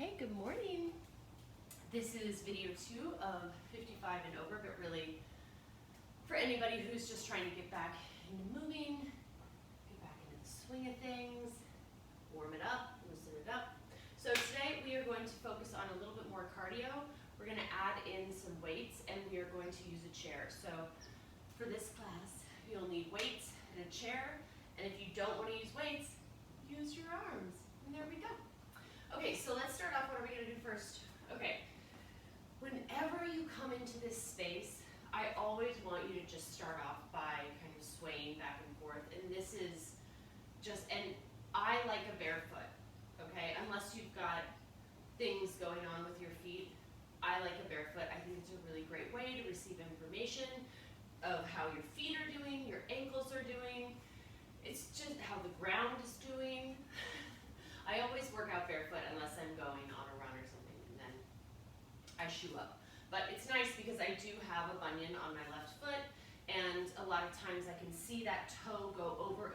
Okay, good morning. This is video 2 of 55 and over, but really for anybody who's just trying to get back into moving, get back into the swing of things, warm it up, loosen it up. So today we are going to focus on a little bit more cardio. We're going to add in some weights and we are going to use a chair. So for this class, you'll need weights and a chair. And if you don't want to use weights, use your arms. And there we go. Okay, so let's start off. What are we going to do first? Okay, whenever you come into this space, I always want you to just start off by kind of swaying back and forth. And this is just, and I like a barefoot, okay? Unless you've got things going on with your feet, I like a barefoot. I think it's a really great way to receive information of how your feet are doing, your ankles are doing. It's just how the ground is doing. I always work out barefoot unless I'm going on a run or something, and then I shoe up. But it's nice because I do have a bunion on my left foot, and a lot of times I can see that toe go over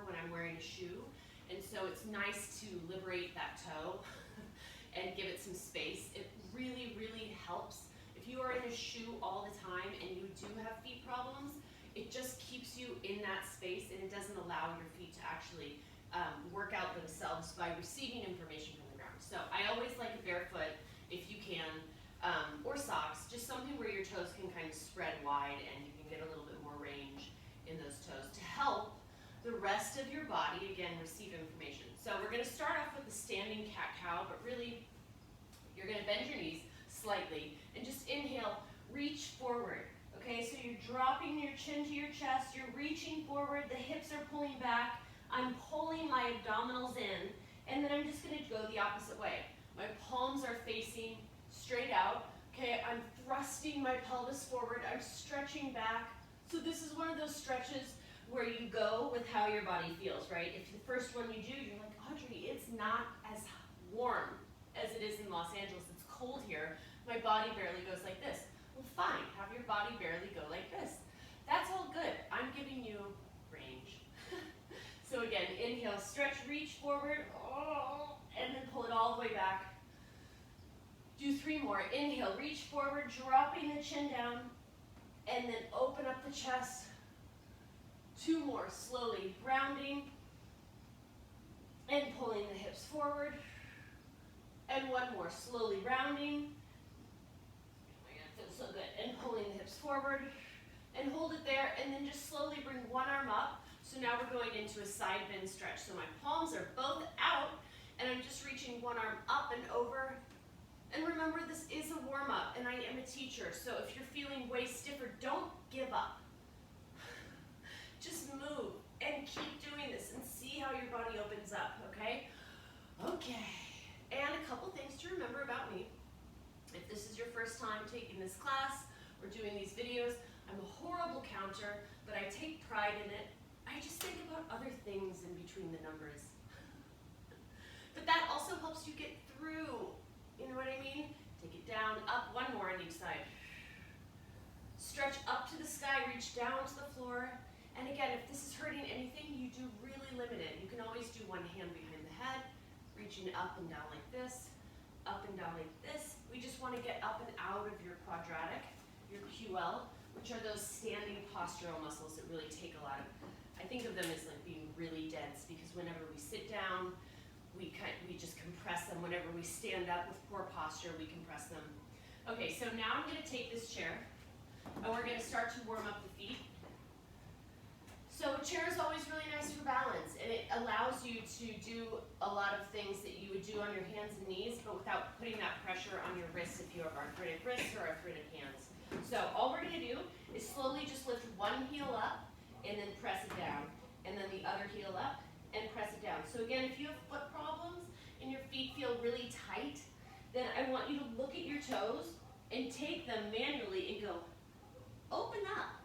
when I'm wearing a shoe. And so it's nice to liberate that toe and give it some space. It really, really helps. If you are in a shoe all the time and you do have feet problems, it just keeps you in that space and it doesn't allow your feet to actually work out themselves by receiving information from the ground. So I always like a barefoot if you can, or socks, just something where your toes can kind of spread wide and you can get a little bit more range in those toes to help the rest of your body, again, receive information. So we're going to start off with the standing cat-cow, but really you're going to bend your knees slightly and just inhale, reach forward. Okay, so you're dropping your chin to your chest, you're reaching forward, the hips are pulling back, I'm pulling my abdominals in, and then I'm just going to go the opposite way. My palms are facing straight out. Okay, I'm thrusting my pelvis forward, I'm stretching back. So this is one of those stretches where you go with how your body feels, right? If the first one you do, you're like, Audrey, it's not as warm as it is in Los Angeles. It's cold here. My body barely goes like this. Well, fine, have your body barely go like this. That's all good. I'm giving you range. So again, inhale, stretch, reach forward, and then pull it all the way back. Do 3 more. Inhale, reach forward, dropping the chin down, and then open up the chest. 2 more, slowly rounding, and pulling the hips forward. And 1 more, slowly rounding. Oh my God, it feels so good. And pulling the hips forward, and hold it there, and then just slowly bring one arm up. So now we're going into a side bend stretch. So my palms are both out, and I'm just reaching one arm up and over. And remember, this is a warm-up, and I am a teacher. So if you're feeling way stiffer, don't give up. Just move and keep doing this and see how your body opens up, okay? Okay, and a couple things to remember about me. If this is your first time taking this class or doing these videos, I'm a horrible counter, but I take pride in it. I just think about other things in between the numbers. But that also helps you get through, you know what I mean? Take it down, up, 1 more on each side. Stretch up to the sky, reach down to the floor. And again, if this is hurting anything, you do really limit it. You can always do one hand behind the head, reaching up and down like this, up and down like this. We just want to get up and out of your quadratic, your QL, which are those standing postural muscles that really take a lot of, I think of them as like being really dense because whenever we sit down, we just compress them. Whenever we stand up with poor posture, we compress them. Okay, so now I'm going to take this chair and we're going to start to warm up the feet. So a chair is always really nice for balance, and it allows you to do a lot of things that you would do on your hands and knees, but without putting that pressure on your wrists if you have arthritic wrists or arthritic hands. So all we're going to do is slowly just lift one heel up and then press it down, and then the other heel up and press it down. So again, if you have foot problems and your feet feel really tight, then I want you to look at your toes and take them manually and go, open up.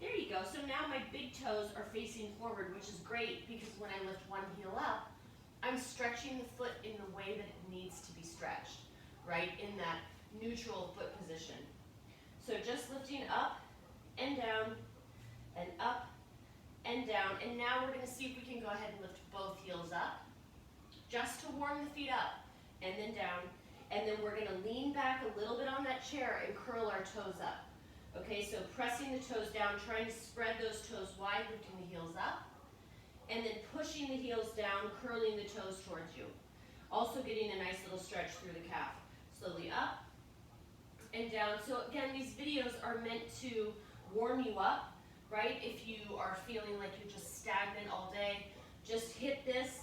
There you go. So now my big toes are facing forward, which is great because when I lift one heel up, I'm stretching the foot in the way that it needs to be stretched, right? In that neutral foot position. So just lifting up and down and up and down. And now we're going to see if we can go ahead and lift both heels up just to warm the feet up. and then down. And then we're gonna lean back a little bit on that chair and curl our toes up. Okay, so pressing the toes down, trying to spread those toes wide, lifting the heels up. And then pushing the heels down, curling the toes towards you. Also getting a nice little stretch through the calf. Slowly up and down. So again, these videos are meant to warm you up, right? If you are feeling like you're just stagnant all day, just hit this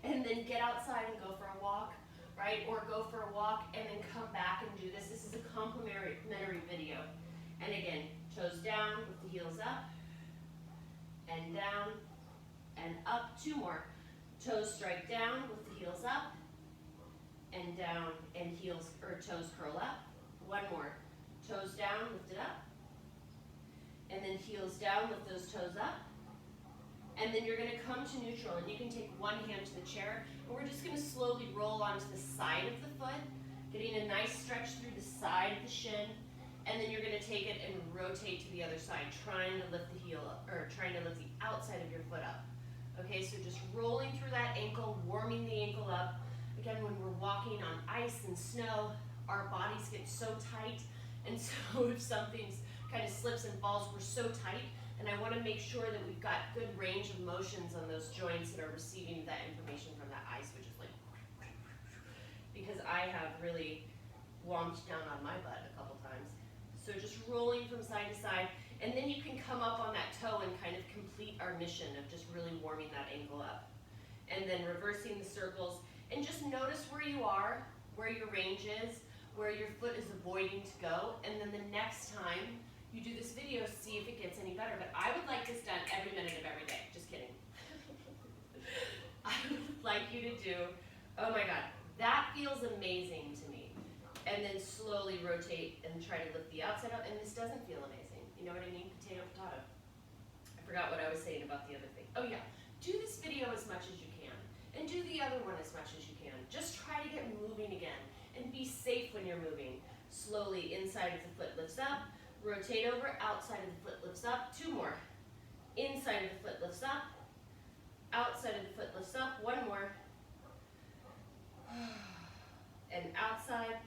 and then get outside and go for a walk, right? Or go for a walk and then come back and do this. This is a complimentary video. And again, toes down with the heels up and down and up. 2 more. Toes strike down with the heels up and down, and heels or toes curl up. 1 more. Toes down, lift it up. And then heels down, lift those toes up. And then you're going to come to neutral, and you can take one hand to the chair, and we're just going to slowly roll onto the side of the foot, getting a nice stretch through the side of the shin, and then you're going to take it and rotate to the other side, trying to lift the heel up, or trying to lift the outside of your foot up. Okay, so just rolling through that ankle, warming the ankle up. Again, when we're walking on ice and snow, our bodies get so tight, and so if something's kind of slips and falls, we're so tight, and I want to make sure that we've got good range of motions on those joints that are receiving that information from that ice, which is like, because I have really womped down on my butt a couple times. So just rolling from side to side, and then you can come up on that toe and kind of complete our mission of just really warming that ankle up. And then reversing the circles, and just notice where you are, where your range is, where your foot is avoiding to go, and then the next time you do this video, see if it gets any better. But I would like this done every minute of every day. Just kidding. I would like you to do, oh my God, that feels amazing to me. And then slowly rotate and try to lift the outside up, and this doesn't feel amazing. You know what I mean? Potato, potato. I forgot what I was saying about the other thing. Oh yeah, do this video as much as you can, and do the other one as much as you can. Just try to get moving again, and be safe when you're moving. Slowly, inside of the foot lifts up, rotate over, outside of the foot lifts up. 2 more. Inside of the foot lifts up, outside of the foot lifts up. 1 more. And outside.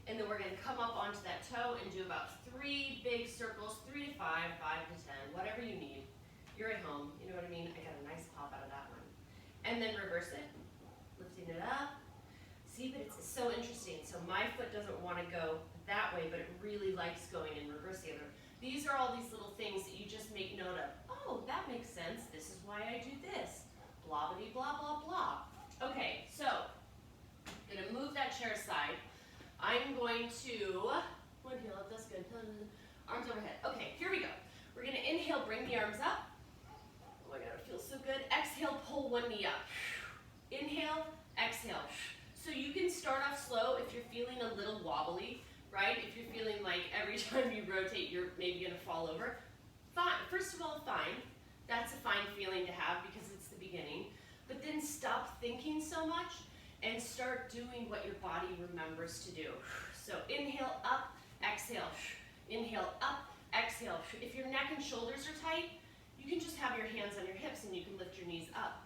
And then we're going to come up onto that toe and do about 3 big circles, 3 to 5, 5 to 10, whatever you need. You're at home, you know what I mean? I got a nice pop out of that one. And then reverse it, lifting it up. See, but it's so interesting. So my foot doesn't want to go that way, but it really likes going in reverse the other. These are all these little things that you just make note of. Oh, that makes sense. This is why I do this. Blah, blah, blah, blah, blah. Okay, so I'm going to move that chair aside. I'm going to, one heel up, that's good. Arms overhead. Okay, here we go. We're going to inhale, bring the arms up. Oh my God, it feels so good. Exhale, pull 1 knee up. Inhale, exhale. So you can start off slow if you're feeling a little wobbly, right? If you're feeling like every time you rotate, you're maybe going to fall over. Fine. First of all, fine. That's a fine feeling to have because it's the beginning. But then stop thinking so much and start doing what your body remembers to do. So inhale, up, exhale. Inhale, up, exhale. If your neck and shoulders are tight, you can just have your hands on your hips and you can lift your knees up.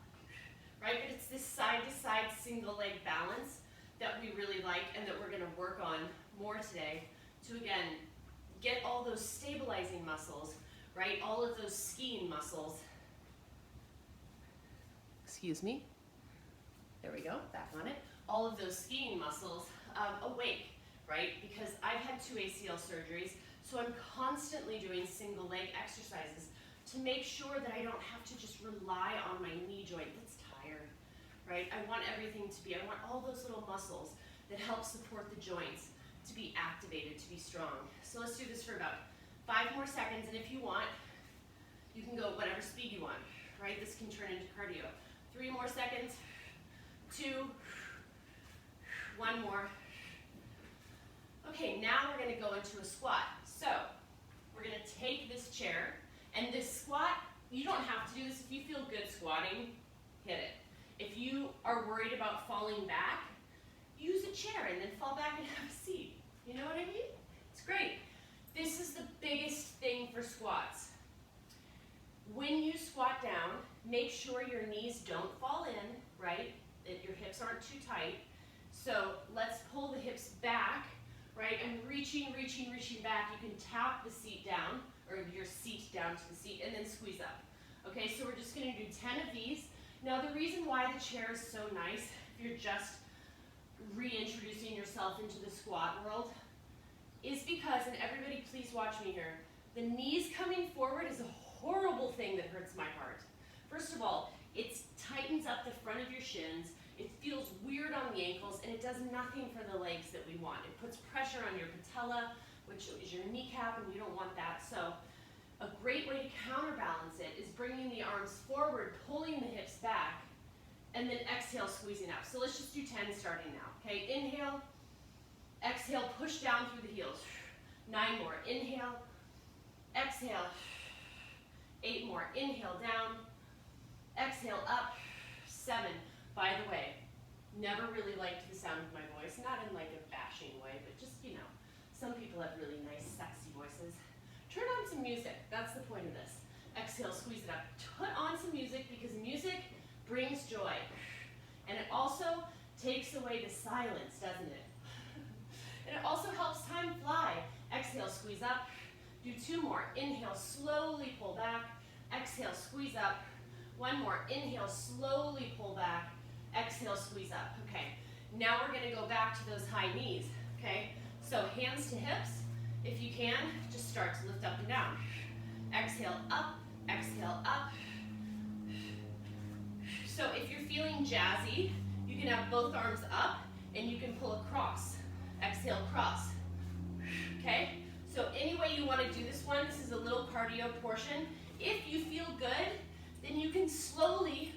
Right? But it's this side-to-side single leg balance that we really like and that we're going to work on more today to, again, get all those stabilizing muscles, right? All of those skiing muscles. Excuse me. There we go, back on it. All of those skiing muscles awake, right? Because I've had 2 ACL surgeries, so I'm constantly doing single leg exercises to make sure that I don't have to just rely on my knee joint that's tired, right? I want everything to be, I want all those little muscles that help support the joints to be activated, to be strong. So let's do this for about 5 more seconds, and if you want, you can go whatever speed you want, right? This can turn into cardio. 3 more seconds, 2, 1 more. Okay, now we're going to go into a squat. So we're going to take this chair, and this squat, you don't have to do this. If you feel good squatting, hit it. If you are worried about falling back, use a chair and then fall back and have a seat. You know what I mean? It's great. This is the biggest thing for squats. When you squat down, make sure your knees don't fall in, right? That your hips aren't too tight. So let's pull the hips back, right? I'm reaching back. You can tap the seat down, or your seat down to the seat, and then squeeze up. Okay, so we're just gonna do 10 of these. Now the reason why the chair is so nice, if you're just reintroducing yourself into the squat world, is because, and everybody please watch me here, the knees coming forward is a horrible thing that hurts my heart. First of all, it tightens up the front of your shins, it feels weird on the ankles, and it does nothing for the legs that we want. It puts pressure on your patella, which is your kneecap, and we don't want that. So a great way to counterbalance it is bringing the arms forward, pulling the hips back, and then exhale, squeezing up. So let's just do 10 starting now. Okay, inhale, exhale, push down through the heels. 9 more, inhale, exhale, 8 more, inhale down, exhale up, 7. By the way, never really liked the sound of my voice, not in like a bashing way, but just, you know, some people have really nice, sexy voices. Turn on some music, that's the point of this. Exhale, squeeze it up. Put on some music because music brings joy. And it also takes away the silence, doesn't it? And it also helps time fly. Exhale, squeeze up. Do 2 more. Inhale, slowly pull back. Exhale, squeeze up. 1 more. Inhale, slowly pull back. Exhale, squeeze up. Okay, now we're gonna go back to those high knees, okay? So hands to hips. If you can, just start to lift up and down. Exhale, up. Exhale, up. So if you're feeling jazzy, you can have both arms up and you can pull across. Exhale, cross. Okay? So any way you want to do this one, this is a little cardio portion. If you feel good, then you can slowly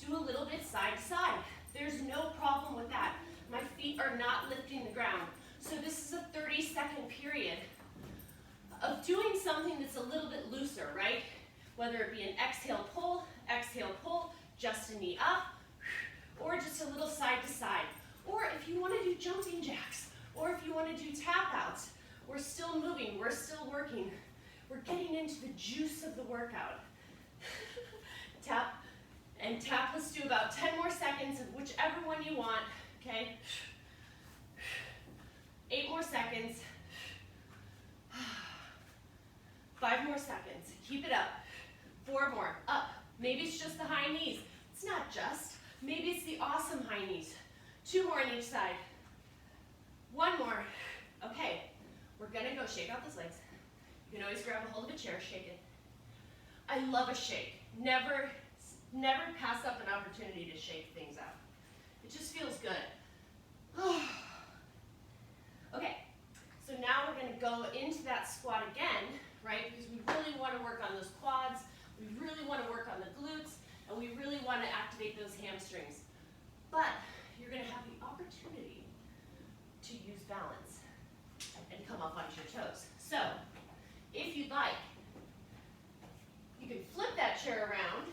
do a little bit side to side. There's no problem with that. My feet are not lifting the ground. So this is a 30-second period of doing something that's a little bit looser, right? Whether it be an exhale, pull, just a knee up, or just a little side to side. Or if you want to do jumping jacks, or if you want to do tap outs, we're still moving, we're still working. We're getting into the juice of the workout. Tap and tap, let's do about 10 more seconds of whichever one you want, okay? 8 more seconds. 5 more seconds, keep it up. 4 more, up. Maybe it's just the high knees. It's not just, maybe it's the awesome high knees. 2 more on each side. 1 more. Okay, we're gonna go shake out those legs. You can always grab a hold of a chair, shake it. I love a shake. Never pass up an opportunity to shake things out. It just feels good. Okay, so now we're gonna go into that squat again, right? Because we really wanna work on those quads, we really wanna work on the glutes, and we really wanna activate those hamstrings. But you're gonna have the opportunity to use balance and come up onto your toes. So, if you'd like, you can flip that chair around,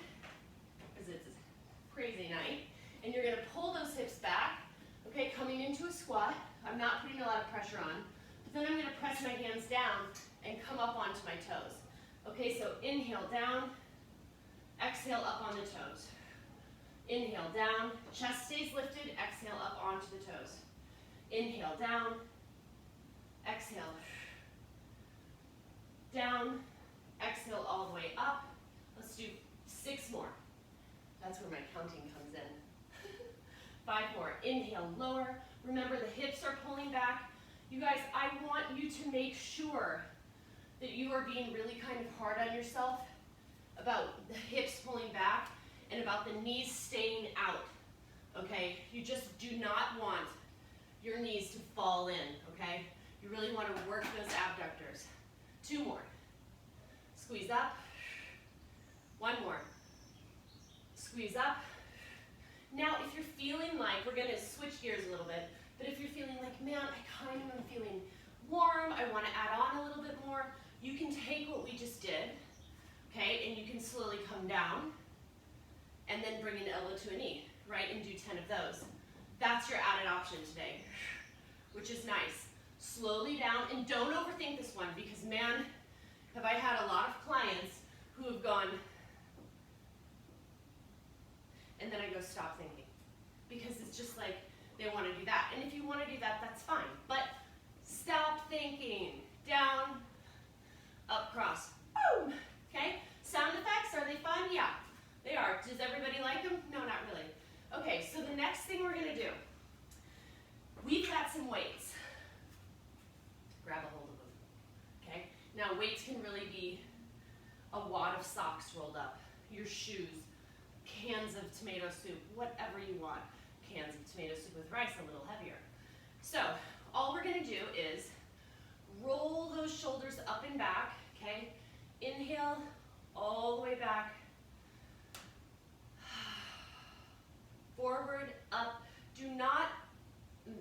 because it's a crazy night, and you're gonna pull those hips back, okay, coming into a squat. I'm not putting a lot of pressure on, but then I'm gonna press my hands down and come up onto my toes. Okay, so inhale down, exhale up on the toes. Inhale down, chest stays lifted, exhale up onto the toes. Inhale down, exhale down, exhale all the way up. Let's do 6 more. That's where my counting comes in. 5 more, inhale, lower. Remember the hips are pulling back. You guys, I want you to make sure that you are being really kind of hard on yourself about the hips pulling back and about the knees staying out, okay? You just do not want your knees to fall in, okay? You really want to work those abductors. 2 more. Squeeze up. 1 more. Squeeze up. Now, if you're feeling like, we're gonna switch gears a little bit, but if you're feeling like, man, I kind of am feeling warm, I wanna add on a little bit more, you can take what we just did, okay, and you can slowly come down, and then bring an elbow to a knee, right, and do 10 of those. That's your added option today, which is nice. Slowly down, and don't overthink this one, because man, have I had a lot of clients who have gone, and then I go, stop thinking. Because it's just like, they want to do that. And if you want to do that, that's fine. But stop thinking. Down, up, cross. Boom. Okay? Sound effects, are they fun? Yeah, they are. Does everybody like them? No, not really. Okay, so the next thing we're going to do, we've got some weights. Grab a hold of them. Okay? Now, weights can really be a wad of socks rolled up, your shoes, cans of tomato soup, whatever you want. Cans of tomato soup with rice, a little heavier. So, all we're going to do is roll those shoulders up and back, okay? Inhale, all the way back. Forward, up. Do not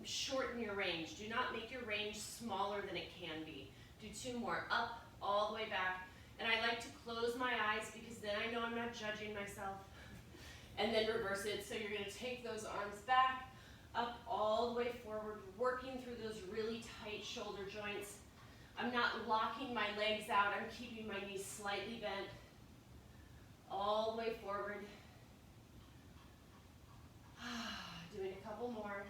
shorten your range. Do not make your range smaller than it can be. Do 2 more. Up, all the way back. And I like to close my eyes because then I know I'm not judging myself. And then reverse it. So you're going to take those arms back, up all the way forward, working through those really tight shoulder joints. I'm not locking my legs out. I'm keeping my knees slightly bent. All the way forward. Doing a couple more.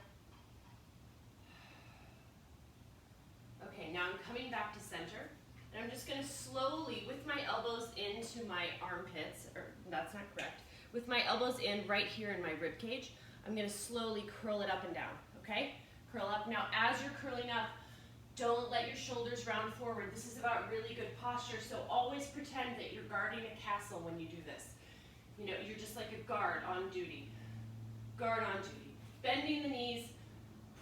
Okay, now I'm coming back to center. And I'm just going to slowly, with my elbows into my armpits, or that's not correct, with my elbows in right here in my rib cage, I'm going to slowly curl it up and down, okay? Curl up. Now, as you're curling up, don't let your shoulders round forward. This is about really good posture, so always pretend that you're guarding a castle when you do this. You know, you're just like a guard on duty. Guard on duty. Bending the knees,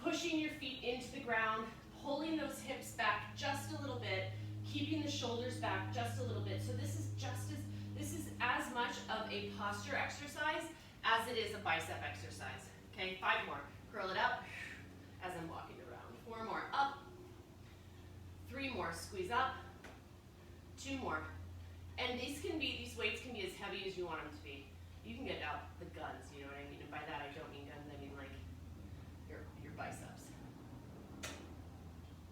pushing your feet into the ground, pulling those hips back just a little bit, keeping the shoulders back just a little bit. So this is as much of a posture exercise as it is a bicep exercise. Okay, 5 more. Curl it up as I'm walking around. 4 more. Up. 3 more. Squeeze up. 2 more. And these weights can be as heavy as you want them to be. You can get out the guns, you know what I mean? And by that I don't mean guns, I mean like your biceps.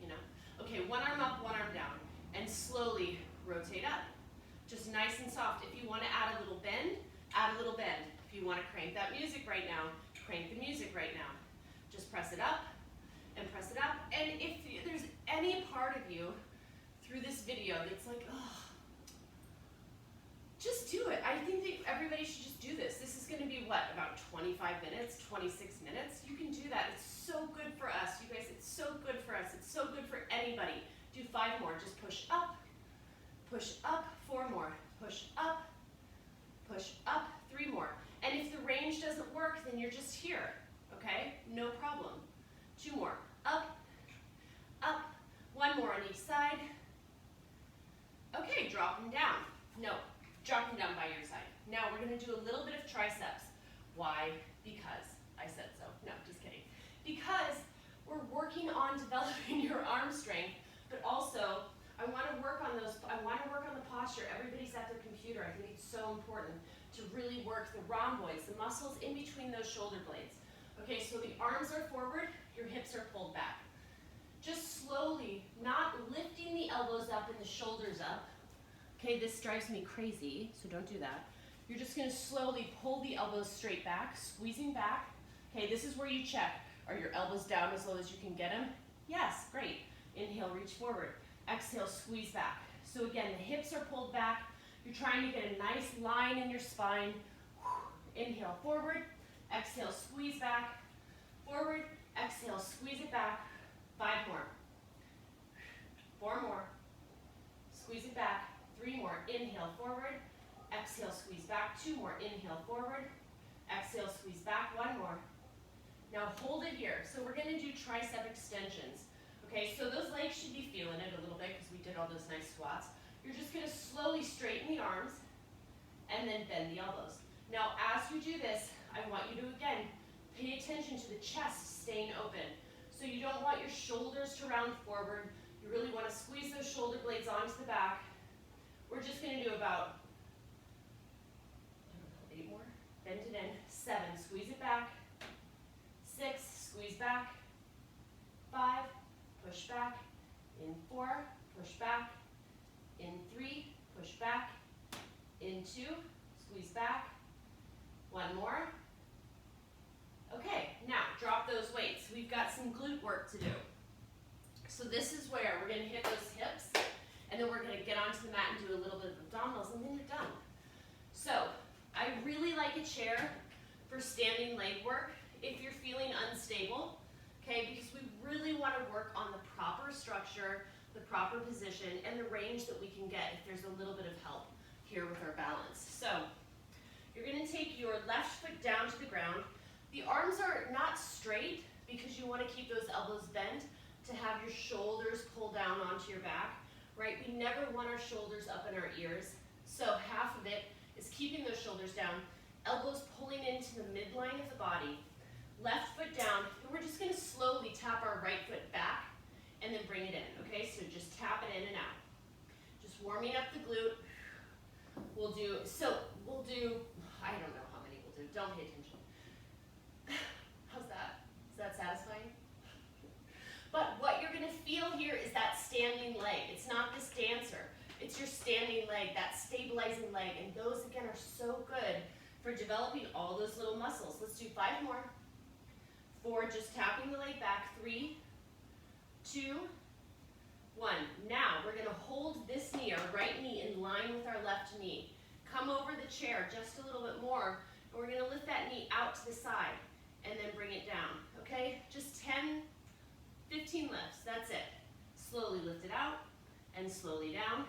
You know? Okay, 1 arm up, 1 arm down. And slowly rotate up. Just nice and soft. If you want to add a little bend, add a little bend. If you want to crank that music right now, crank the music right now. Just press it up and press it up. And if there's any part of you through this video that's like, oh, just do it. I think that everybody should just do this. This is going to be what, about 25 minutes, 26 minutes? You can do that. It's so good for us. You guys, it's so good for us. It's so good for anybody. Do 5 more. Just push up, 4 more. Push up, 3 more. And if the range doesn't work, then you're just here, okay? No problem. 2 more. Up, 1 more on each side. Okay, drop them down. No, drop them down by your side. Now we're going to do a little bit of triceps. Why? Because I said so. No, just kidding. Because we're working on developing your arm strength, but also I want to work on the posture. Everybody's at their computer. I think it's so important to really work the rhomboids, the muscles in between those shoulder blades. Okay, so the arms are forward, your hips are pulled back. Just slowly, not lifting the elbows up and the shoulders up. Okay, this drives me crazy, so don't do that. You're just going to slowly pull the elbows straight back, squeezing back. Okay, this is where you check. Are your elbows down as low as you can get them? Yes, great. Inhale, reach forward. Exhale, squeeze back. So again, the hips are pulled back. You're trying to get a nice line in your spine. Inhale, forward. Exhale, squeeze back. Forward. Exhale, squeeze it back. 5 more. 4 more. Squeeze it back. 3 more. Inhale, forward. Exhale, squeeze back. 2 more. Inhale, forward. Exhale, squeeze back. 1 more. Now hold it here. So we're going to do tricep extensions. Okay, so those legs should be feeling it a little bit because we did all those nice squats. You're just going to slowly straighten the arms and then bend the elbows. Now, as you do this, I want you to, again, pay attention to the chest staying open. So you don't want your shoulders to round forward. You really want to squeeze those shoulder blades onto the back. We're just going to do about 8 more. Bend it in. 7, squeeze it back. 6, squeeze back. 5, push back. In 4, push back. In 3, push back. In 2, squeeze back. 1 more. Okay, now drop those weights. got some glute work to do. So this is where we're gonna hit those hips, and then we're gonna get onto the mat and do a little bit of abdominals, and then you're done. So I really like a chair for standing leg work if you're feeling unstable, okay, because we really wanna work on the proper structure, the proper position, and the range that we can get if there's a little bit of help here with our balance. So you're gonna take your left foot down to the ground. The arms are not straight because you wanna keep those elbows bent to have your shoulders pull down onto your back, right? We never want our shoulders up in our ears. So half of it is keeping those shoulders down, elbows pulling into the midline of the body, left foot down, and we're just gonna slowly tap our right foot back and then bring it in, okay? So just tap it in and out. Just warming up the glute. We'll do, I don't know how many we'll do, don't pay attention. How's that? Is that satisfying? But what you're gonna feel here is that standing leg. It's not this dancer, it's your standing leg, that stabilizing leg, and those again are so good for developing all those little muscles. Let's do 5 more. 4, just tapping the leg back. 3, 2, 1. Now we're gonna hold this knee, our right knee, in line with our left knee. Come over the chair just a little bit more, and we're gonna lift that knee out to the side and then bring it down, okay? Just 10, 15 lifts, that's it. Slowly lift it out and slowly down,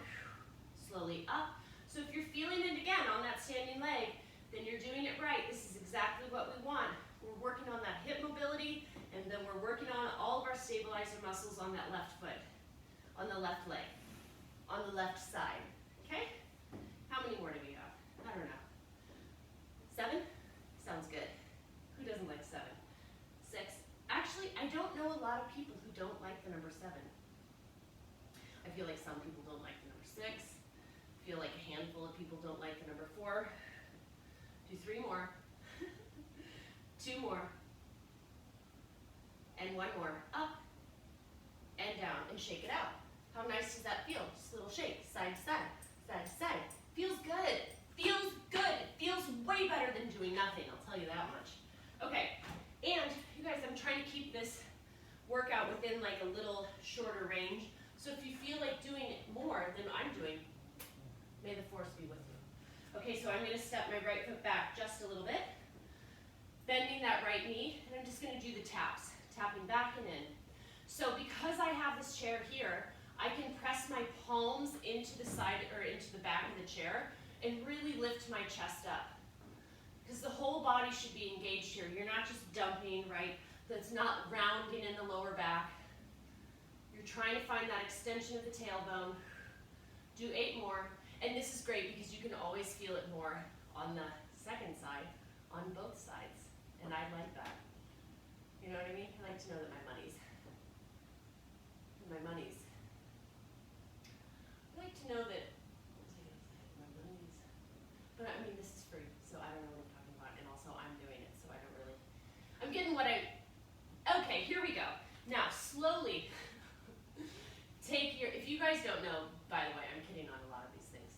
slowly up. So if you're feeling it again on that standing leg, then you're doing it right. This is exactly what we want. We're working on that hip mobility, and then we're working on all of our stabilizer muscles on that left foot, on the left leg, on the left side, okay? How many more do we have? I don't know. 7? Sounds good. Who doesn't like 7? 6? Actually, I don't know a lot of people who don't like the number 7. I feel like some people don't like the number 6. I feel like a handful of people don't like the number 4. Do 3 more. 2 more. And 1 more. Up and down and shake it out. How nice does that feel? Just a little shake, side to side, side to side. Feels good. Feels good. It feels way better than doing nothing, I'll tell you that much. Okay, and you guys, I'm trying to keep this workout within like a little shorter range. So if you feel like doing more than I'm doing, may the force be with you. Okay, so I'm gonna step my right foot back just a little bit, bending that right knee, and I'm just gonna do the taps, tapping back and in. So because I have this chair here, I can press my palms into the side or into the back of the chair and really lift my chest up. Because the whole body should be engaged here. You're not just dumping, right? That's not rounding in the lower back. You're trying to find that extension of the tailbone. Do 8 more. And this is great because you can always feel it more on the second side, on both sides. And I like that. You know what I mean? I like to know that my money's. I like to know that, my money's. But I mean, this is free, so I don't know what I'm talking about. And also, I'm doing it, so I don't really. I'm getting what okay, here we go. Now, slowly take your, if you guys don't know, by the way, I'm kidding on a lot of these things.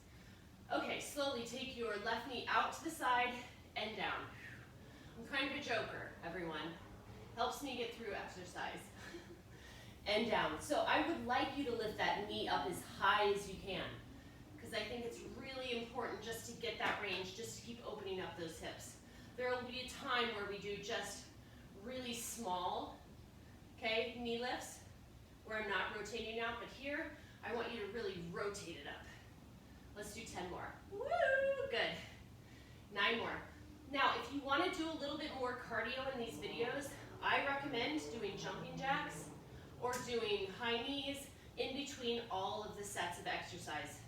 Okay, slowly take your left knee out to the side and down. I'm kind of a joker, everyone. Helps me get through exercise. And down. So I would like you to lift that knee up as high as you can, because I think it's really important just to get that range, just to keep opening up those hips. There will be a time where we do just really small, okay, knee lifts, where I'm not rotating out, but here, I want you to really rotate it up. Let's do 10 more. Woo, good. 9 more. Now, if you want to do a little bit more cardio in these videos, I recommend doing jumping jacks, or doing high knees in between all of the sets of exercise,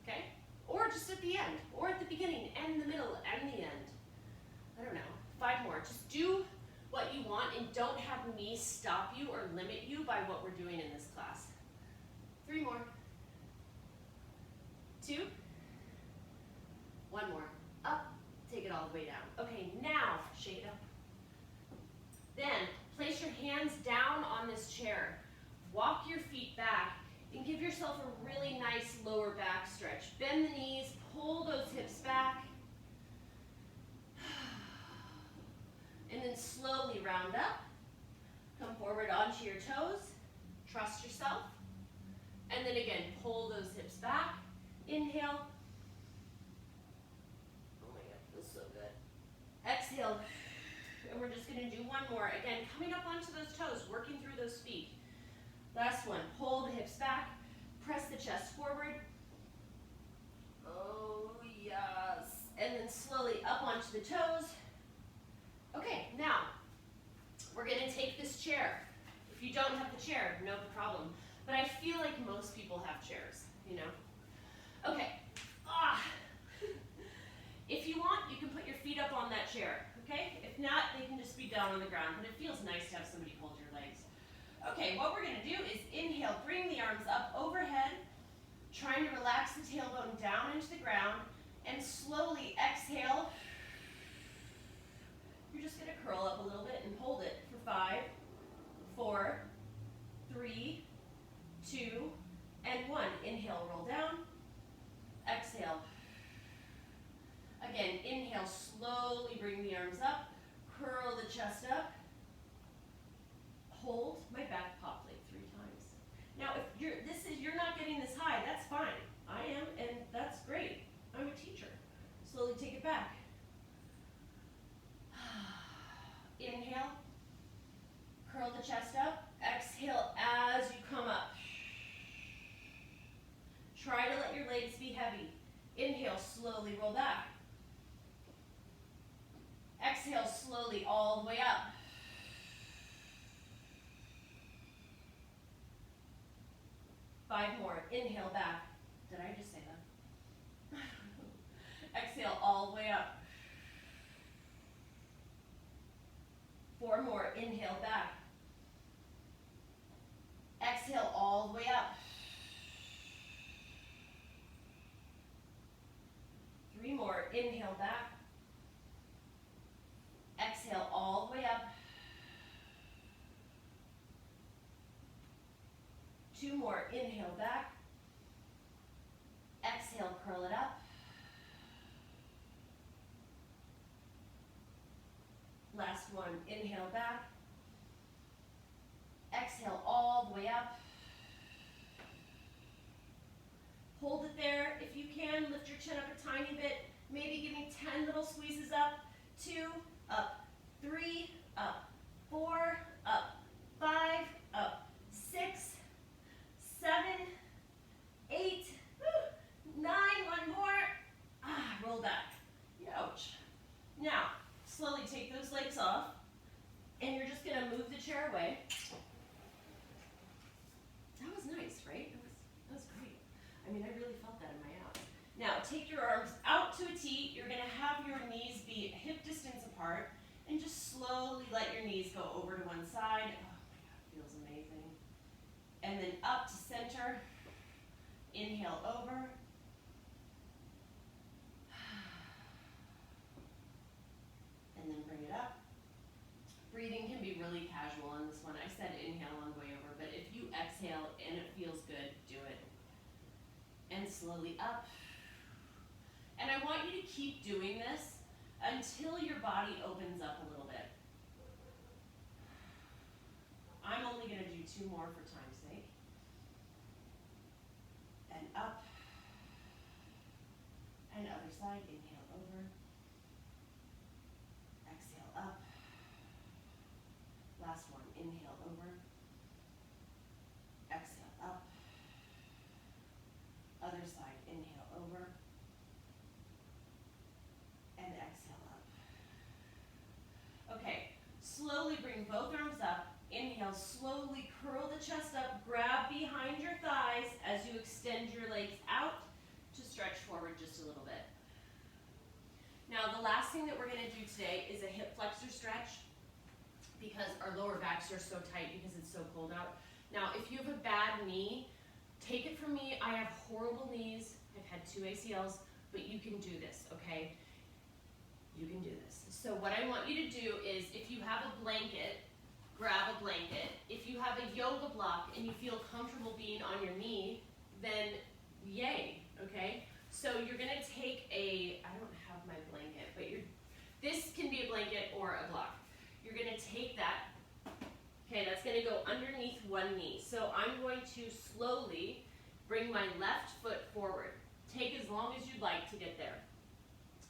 okay? Or just at the end, or at the beginning, and the middle, and the end. I don't know, 5 more. Just do what you want and don't have me stop you or limit you by what we're doing in this class. 3 more. 2. 1 more. Up, take it all the way down. Okay, now shake it up. Then, place your hands down on this chair. Walk your feet back and give yourself a really nice lower back stretch. Bend the knees, pull those hips back. And then slowly round up forward onto your toes. Trust yourself. And then again, pull those hips back. Inhale. Oh my God, feels so good. Exhale. And we're just going to do one more. Again, coming up onto those toes, working through those feet. Last one. Pull the hips back. Press the chest forward. Oh, yes. And then slowly up onto the toes. Okay, now, we're going to take this chair. If you don't have the chair, no problem. But I feel like most people have chairs, you know? Okay. If you want, you can put your feet up on that chair, okay? If not, they can just be down on the ground, but it feels nice to have somebody hold your legs. Okay, what we're gonna do is inhale, bring the arms up overhead, trying to relax the tailbone down into the ground, and slowly exhale. You're just gonna curl up a little bit and hold it for 5, 4, 3, 2, and 1. Inhale, roll down. Exhale. Again, inhale, slowly bring the arms up, curl the chest up, hold. My back popped like 3 times. Now, if you're not getting this high, that's fine. I am, and that's great. I'm a teacher. Slowly take it back. Inhale, curl the chest up. Exhale as you come up. Try to let your legs be heavy. Inhale, slowly roll back. Exhale, slowly all the way up. Five more. Inhale, back. Did I just say that? Exhale, all the way up. 4 more. Inhale, back. Exhale, all the way up. 3 more. Inhale, back. Exhale, all the way up. 2 more. Inhale, back. Exhale, curl it up. Last one. Inhale, back. Exhale, all the way up. Hold it there. If you can, lift your chin up a tiny bit. Maybe give me 10 little squeezes up. 2, up. 3, up. 4, up. 5, up. 6, 7, 8, 9, one more. Roll back. Ouch. Now, slowly take those legs off, and you're just gonna move the chair away. That was nice, right? That was great. I mean, I really felt that in my abs. Now, take your arms out to a T. You're gonna have your knees be hip distance apart, and just slowly let your knees go over to one side. Oh my God, feels amazing. And then up to center. Inhale over. And then bring it up. Breathing can be really casual on this one. I said inhale on the way over, but if you exhale and it feels good, do it. And slowly up. And I want you to keep doing this until your body opens up a little bit. I'm only going to do 2 more for time's sake. And up. And other side. Inhale over. Exhale up. Last one. Inhale over. Exhale up. Other side. Inhale over. And exhale up. Okay. Slowly bring both arms up. Inhale, slowly curl the chest up, grab behind your thighs as you extend your legs out to stretch forward just a little bit. Now, the last thing that we're going to do today is a hip flexor stretch because our lower backs are so tight because it's so cold out. Now, if you have a bad knee, take it from me. I have horrible knees. I've had 2 ACLs, but you can do this, okay? You can do this. So what I want you to do is if you have a blanket, grab a blanket. If you have a yoga block and you feel comfortable being on your knee, then yay, okay? So you're gonna take I don't have my blanket, but this can be a blanket or a block. You're gonna take that, okay, that's gonna underneath one knee. So I'm going to slowly bring my left foot forward. Take as long as you'd like to get there.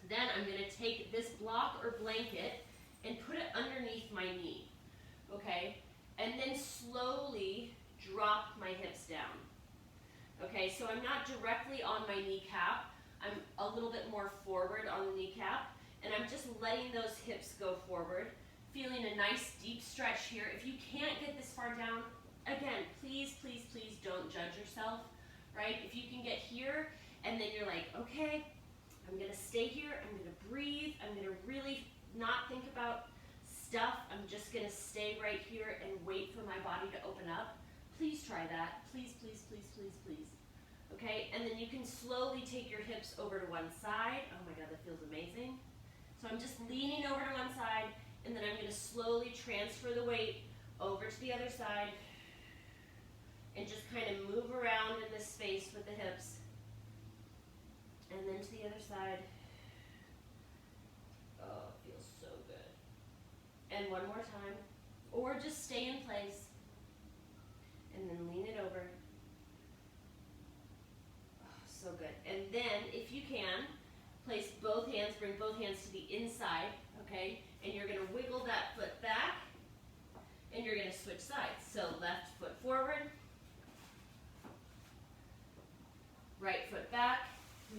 Then I'm going to take this block or blanket and put it underneath my knee, okay? And then slowly drop my hips down. Okay, so I'm not directly on my kneecap. I'm a little bit more forward on the kneecap, and I'm just letting those hips go forward, feeling a nice deep stretch here. If you can't get this far down, again, please, please, please don't judge yourself, right? If you can get here, and then you're like, okay, I'm gonna stay here, I'm gonna breathe, I'm gonna really not think about stuff, I'm just gonna stay right here and wait for my body to open up. Please try that, please, please, please, please, please. Okay, and then you can slowly take your hips over to one side. Oh my God, that feels amazing. So I'm just leaning over to one side, and then I'm gonna slowly transfer the weight over to the other side, and just kind of move around in this space with the hips. And then to the other side. Oh, it feels so good. And one more time. Or just stay in place. And then lean it over. Oh, so good. And then, if you can, place both hands, bring both hands to the inside, okay? And you're gonna wiggle that foot back, and you're gonna switch sides. So left foot forward, right foot back,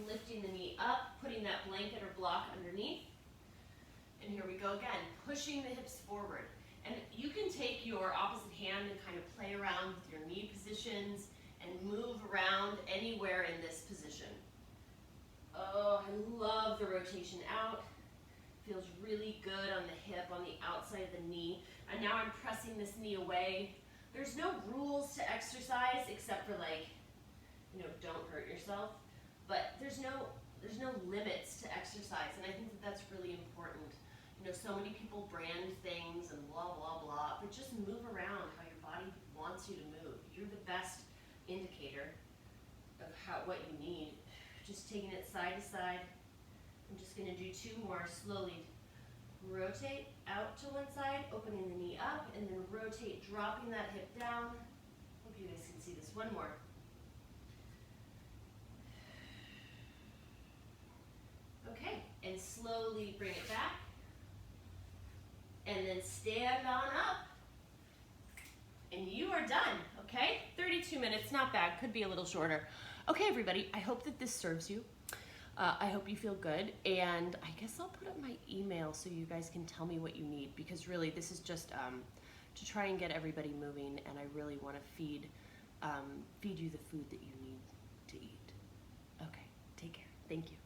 lifting the knee up, putting that blanket or block underneath. And here we go again, pushing the hips forward. And you can take your opposite hand and kind of play around with your knee positions and move around anywhere in this position. Oh, I love the rotation out. Feels really good on the hip, on the outside of the knee. And now I'm pressing this knee away. There's no rules to exercise except for, like, you know, don't hurt yourself. But there's no limits to exercise, and I think that that's really important. You know, so many people brand things and blah, blah, blah, but just move around how your body wants you to move. You're the best indicator of what you need. Just taking it side to side. I'm just gonna do two more slowly. Rotate out to one side, opening the knee up, and then rotate, dropping that hip down. Hope you guys can see this. One more. Okay, and slowly bring it back. And then stand on up. And you are done, okay? 32 minutes, not bad, could be a little shorter. Okay, everybody, I hope that this serves you. I hope you feel good, and I guess I'll put up my email so you guys can tell me what you need, because really this is just to try and get everybody moving, and I really want to feed you the food that you need to eat. Okay, take care. Thank you.